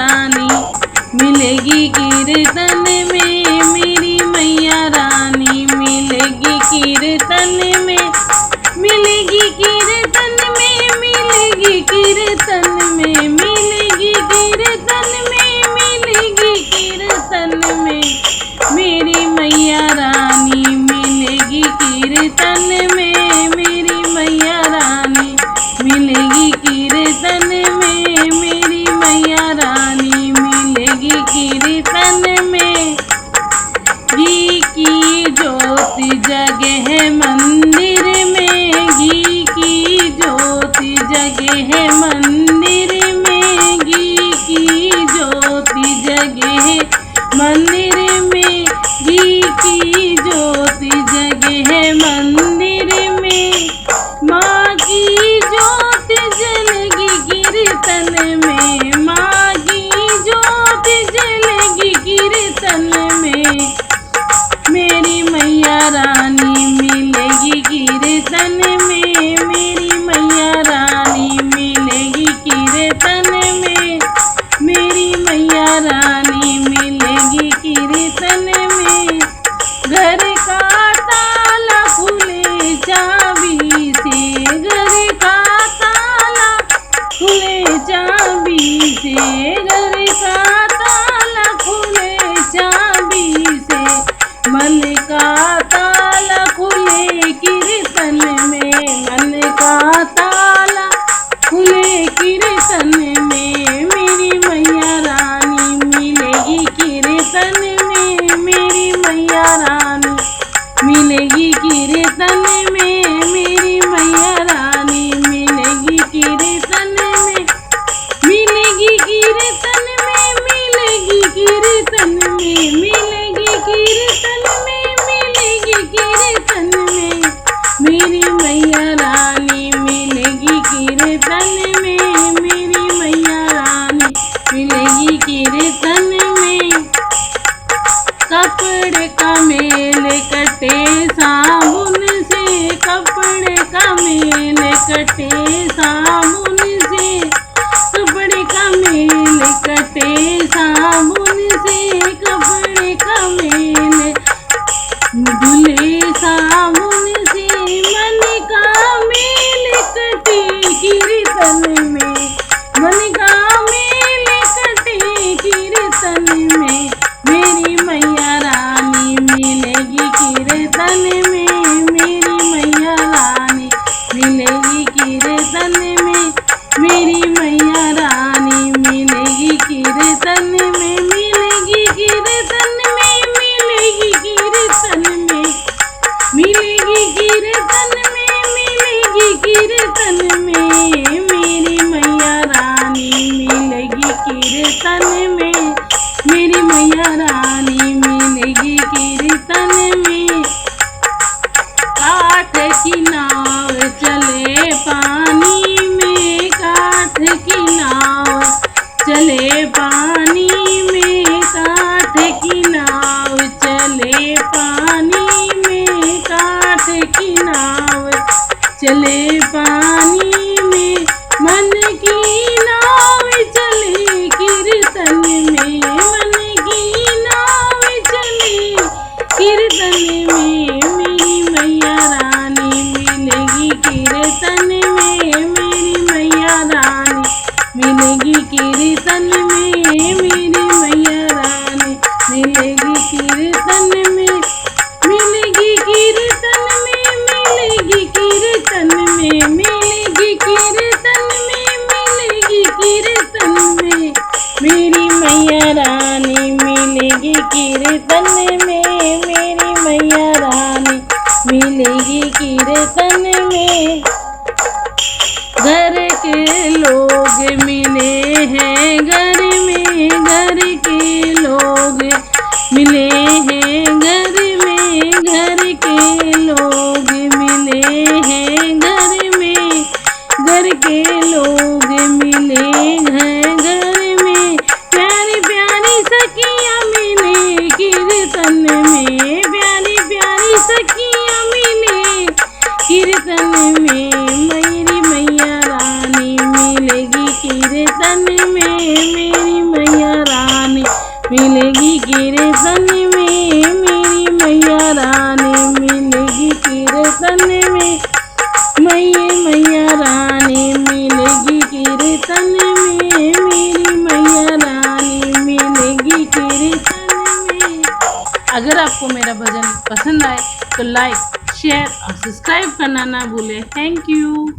रानी मिलेगी कीर्तन में, मेरी मैया रानी मिलेगी कीर्तन में, मिलेगी कीर्तन में, मिलेगी कीर्तन में, मिलेगी कीर्तन में, मिलेगी कीर्तन में, मेरी मैया रानी मिलेगी कीर्तन में, मेरी मैया रानी मिलेगी कीर्तन में, मेरी मैया रानी मिलेगी कीर्तन में। घी की ज्योति जगे है मंदिर में, घी की ज्योति जगे है मंदिर में, घी की ज्योति जगे है मंदिर में, घी की ज्योति जगे है मंदिर में, माँ की ज्योति जलेगी कीर्तन में, माँ की ज्योति जलेगी कीर्तन में, मेरी मैया रानी मिलेगी कीर्तन में, मेरी मैया रानी मिलेगी कीर्तन में, मेरी मैया रानी मिलेगी कीर्तन में। घर का ताला खुले चाबी से, घर का ताला खुले चाबी से, घर का ताला खुले चाबी से, मन का ताला खुले कीर्तन में, मन का ताला खुले कीर्तन में, मेरी मैया रानी मिलेगी कीर्तन में, मेरी मैया रानी मिलेगी कीर्तन में, मेरी मैया रानी मिलेगी कीर्तन में, मिलेगी कीर्तन में, मिलेगी कीर्तन में, मिलेगी कीर्तन में, मिलेगी कीर्तन में, मेरी मैया रानी मिलेगी कीर्तन में, मेरी मैया रानी मिलेगी कीर्तन में। कपड़े का मेल कटे साबुन से, कपड़े का मेल कटे साबुन से, कपड़े का मेल कटे साबुन से, कपड़े का मेल धुले साबुन से, मन का मेल कटे कीर्तन में, मन का मेल कटे कीर्तन में, मेरी मैया रानी मिलेगी कीर्तन में, मेरी मैया रानी मिलेगी कीर्तन में, मेरी मैया रानी मिलेगी कीर्तन में, मिलेगी कीर्तन में, मिलेगी कीर्तन में, मिलेगी कीर्तन में, मिलेगी कीर्तन में, मेरी मैया रानी मिलेगी कीर्तन में, मेरी मैया रानी मिलेगी कीर्तन में। काठ की नाव चले पानी में, काठ की नाव चले पानी में, काठ की नाव चले पानी में, काठ की नाव चले पानी में, मन की नाव चले कीर्तन में, मन की नाव चले कीर्तन में, मेरी मैया रानी मिलेगी कीर्तन में, मेरी मैया रानी मिलेगी कीर्तन में, मेरी मैया रानी मिलेगी कीर्तन में, मिलेगी कीर्तन में, मिलेगी कीर्तन में, मिलेगी कीर्तन में, मिलेगी कीर्तन में, मेरी मैया रानी मिलेगी कीर्तन में, मेरी मैया रानी मिलेगी कीर्तन में। घर के लोग मिले हैं घर में, घर के लोग मिले हैं घर में, घर के लोग मिले हैं घर में, घर के लोग मिले हैं घर में, प्यारी प्यारी सखियाँ मिले कीर्तन में, प्यारी प्यारी सखियाँ मिले कीर्तन में, मेरी मैया रानी मिलेगी कीर्तन में, मेरी पसंद आए तो लाइक शेयर और सब्सक्राइब करना ना भूलें। Thank you.